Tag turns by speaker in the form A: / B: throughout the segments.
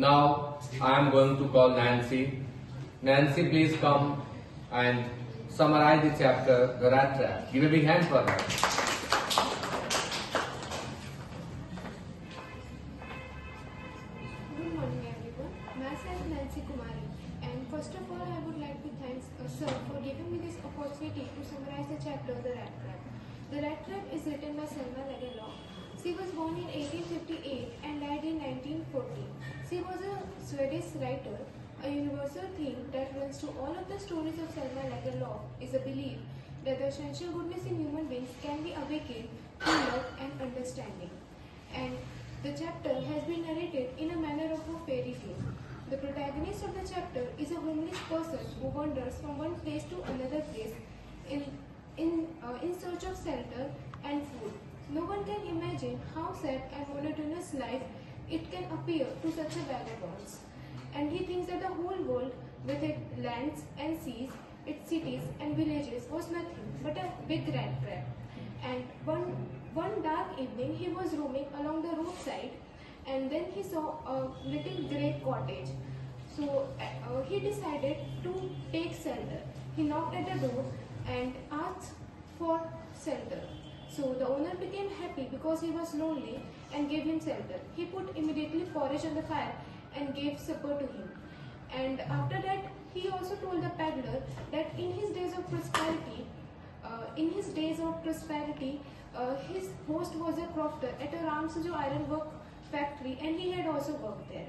A: Now I am going to call Nancy. Nancy, please come and summarize the chapter, The Rattrap. Give a big hand for her.
B: Good morning everyone. Myself Nancy Kumari, and first of all I would like to thank sir for giving me this opportunity to summarize the chapter The Rattrap. The Rattrap is written by Selma Lagerlöf. She was born in 1858 and died in 1940. She was a Swedish writer. A universal theme that runs through all of the stories of Selma Lagerlöf is a belief that the essential goodness in human beings can be awakened through love and understanding. And the chapter has been narrated in a manner of a fairy tale. The protagonist of the chapter is a homeless person who wanders from one place to another place in search of shelter and food. No one can imagine how sad and monotonous life it can appear to such a vagabond. And he thinks that the whole world, with its lands and seas, its cities and villages, was nothing but a big rat trap. And one dark evening, he was roaming along the roadside, and then he saw a little grey cottage. So he decided to take shelter. He knocked at the door and asked for shelter. So the owner became happy because he was lonely and gave him shelter. He put immediately porridge on the fire and gave supper to him. And after that, he also told the peddler that in his days of prosperity, his host was a crofter at a Ramsujo ironwork factory, and he had also worked there.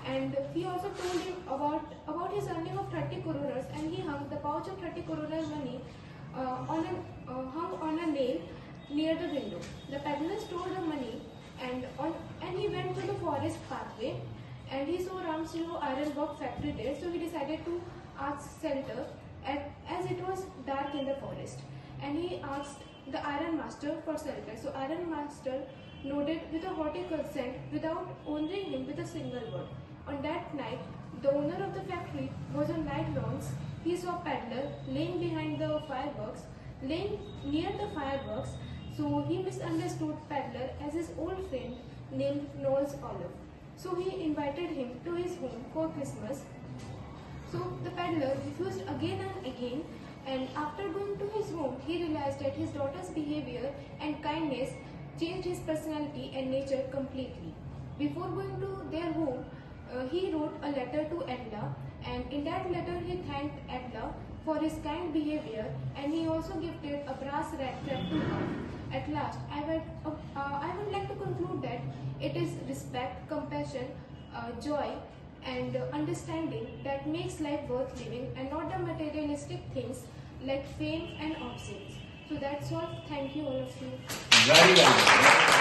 B: And he also told him about his earning of 30 koronas, and he hung the pouch of 30 koronas money hung on a nail near the window. The peddler stole the money and he went to the forest pathway, and he saw Ramsujo ironwork factory there, so he decided to ask shelter as it was dark in the forest. And he asked the iron master for shelter. So iron master nodded with a haughty consent without honoring him with a single word. On that night, the owner of the factory was on night rounds. He saw peddler laying behind the fireworks, laying near the fireworks. So he misunderstood peddler as his old friend named Knowles Olive. So he invited him to his home for Christmas. So the peddler refused again and again, and after going to his home, he realized that his daughter's behavior and kindness changed his personality and nature completely. Before going to their home, he wrote a letter to Edla, and in that letter he thanked Edla for his kind behavior, and he also gifted a brass rat trap to her. At last, I would like to conclude that it is respect, compassion, joy, and understanding that makes life worth living, and not the materialistic things like fame and objects. So that's all. Thank you all of you.
A: Very well.